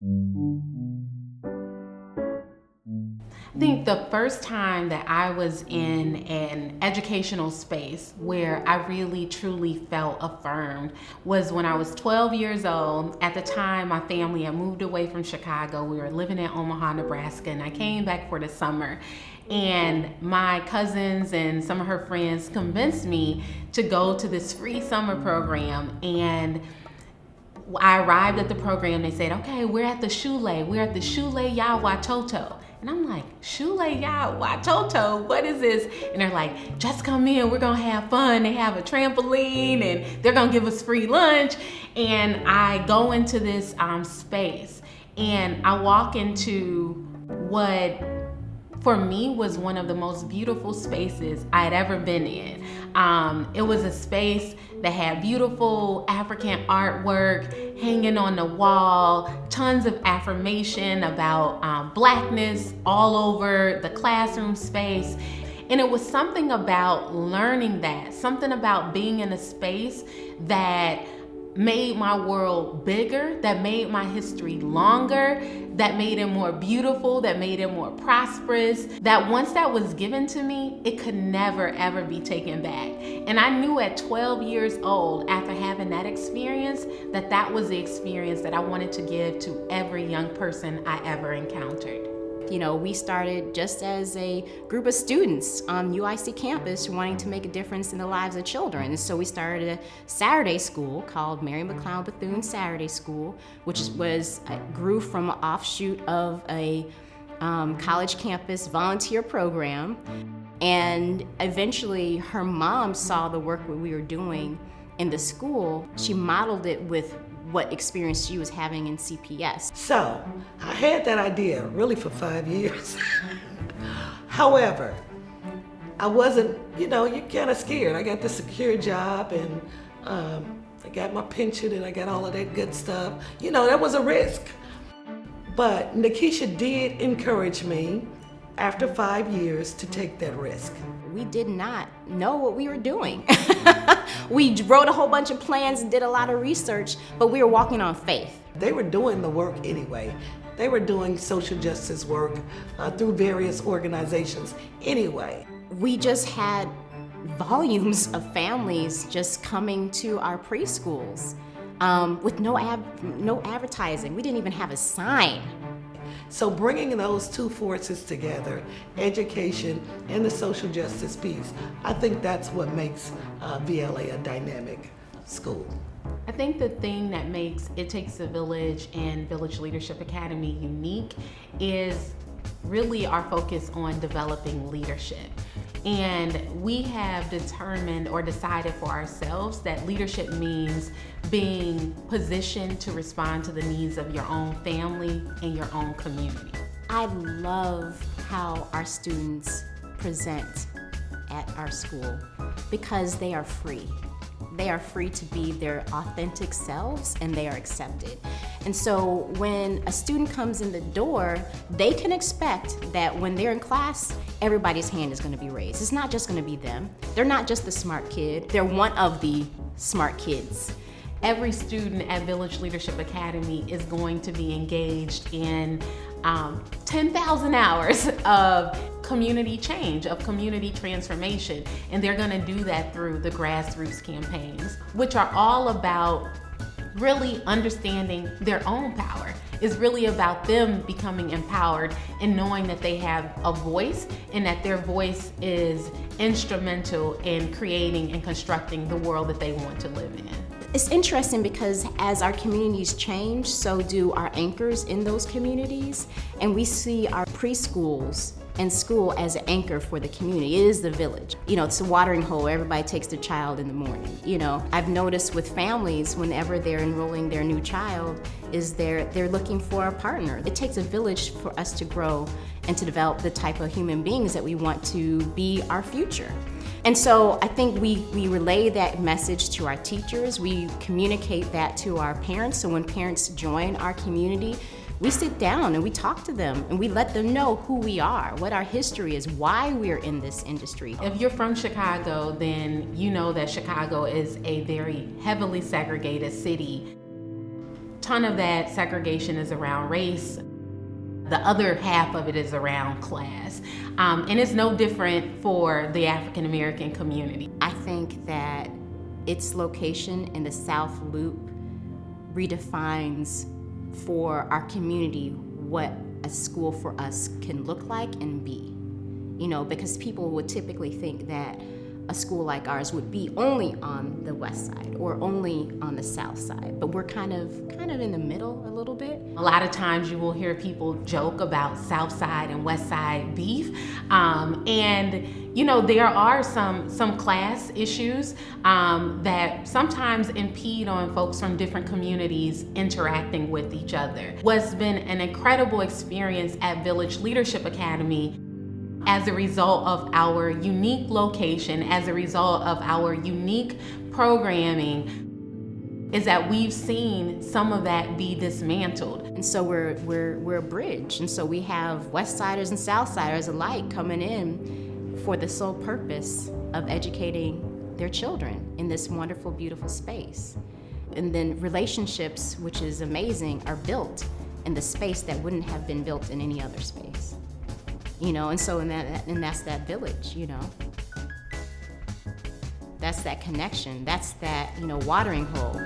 I think the first time that I was in an educational space where I really truly felt affirmed was when I was 12 years old. At the time, my family had moved away from Chicago. We were living in Omaha, Nebraska, and I came back for the summer. And my cousins and some of her friends convinced me to go to this free summer program. And I arrived at the program. They said, okay, we're at the Shule. We're at the Shule Ya Watoto. And I'm like, Shule Ya Watoto, what is this? And they're like, just come in, we're gonna have fun. They have a trampoline and they're gonna give us free lunch. And I go into this space and I walk into what for me was one of the most beautiful spaces I had ever been in. It was a space that had beautiful African artwork hanging on the wall, tons of affirmation about Blackness all over the classroom space. And it was something about learning that, something about being in a space that made my world bigger, that made my history longer, that made it more beautiful, that made it more prosperous, that once that was given to me, it could never ever be taken back. And I knew at 12 years old, after having that experience, that that was the experience that I wanted to give to every young person I ever encountered. You know, we started just as a group of students on UIC campus wanting to make a difference in the lives of children. And so we started a Saturday school called Mary McLeod Bethune Saturday School, which grew from an offshoot of a college campus volunteer program. And eventually her mom saw the work that we were doing in the school. She modeled it with what experience she was having in CPS. So I had that idea really for 5 years. However, I wasn't, you're kind of scared. I got the secure job and I got my pension and I got all of that good stuff. That was a risk. But Nakisha did encourage me after 5 years to take that risk. We did not know what we were doing. We wrote a whole bunch of plans and did a lot of research, but we were walking on faith. They were doing the work anyway. They were doing social justice work through various organizations anyway. We just had volumes of families just coming to our preschools with no advertising. We didn't even have a sign. So bringing those two forces together, education and the social justice piece, I think that's what makes VLA a dynamic school. I think the thing that makes It Takes a Village and Village Leadership Academy unique is really our focus on developing leadership. And we have determined or decided for ourselves that leadership means being positioned to respond to the needs of your own family and your own community. I love how our students present at our school because they are free. They are free to be their authentic selves and they are accepted. And so when a student comes in the door, they can expect that when they're in class, everybody's hand is going to be raised. It's not just going to be them. They're not just the smart kid. They're one of the smart kids. Every student at Village Leadership Academy is going to be engaged in 10,000 hours of community change, of community transformation. And they're gonna do that through the grassroots campaigns, which are all about really understanding their own power. It's really about them becoming empowered and knowing that they have a voice and that their voice is instrumental in creating and constructing the world that they want to live in. It's interesting because as our communities change, so do our anchors in those communities. And we see our preschools and school as an anchor for the community. It is the village. It's a watering hole where everybody takes their child in the morning. I've noticed with families, whenever they're enrolling their new child, is they're looking for a partner. It takes a village for us to grow and to develop the type of human beings that we want to be our future. And so I think we relay that message to our teachers. We communicate that to our parents. So when parents join our community, we sit down and we talk to them and we let them know who we are, what our history is, why we're in this industry. If you're from Chicago, then you know that Chicago is a very heavily segregated city. ton of that segregation is around race. The other half of it is around class. And it's no different for the African American community. I think that its location in the South Loop redefines for our community what a school for us can look like and be. You know, because people would typically think that a school like ours would be only on the west side or only on the south side, but we're kind of in the middle a little bit. A lot of times you will hear people joke about south side and west side beef, and you know, there are some class issues that sometimes impede on folks from different communities interacting with each other. What's been an incredible experience at Village Leadership Academy, as a result of our unique location, as a result of our unique programming, is that we've seen some of that be dismantled. And so we're a bridge. And so we have West Siders and South Siders alike coming in for the sole purpose of educating their children in this wonderful, beautiful space. And then relationships, which is amazing, are built in the space that wouldn't have been built in any other space. You know, and so that's that village, you know. That's that connection. That's that, you know, watering hole.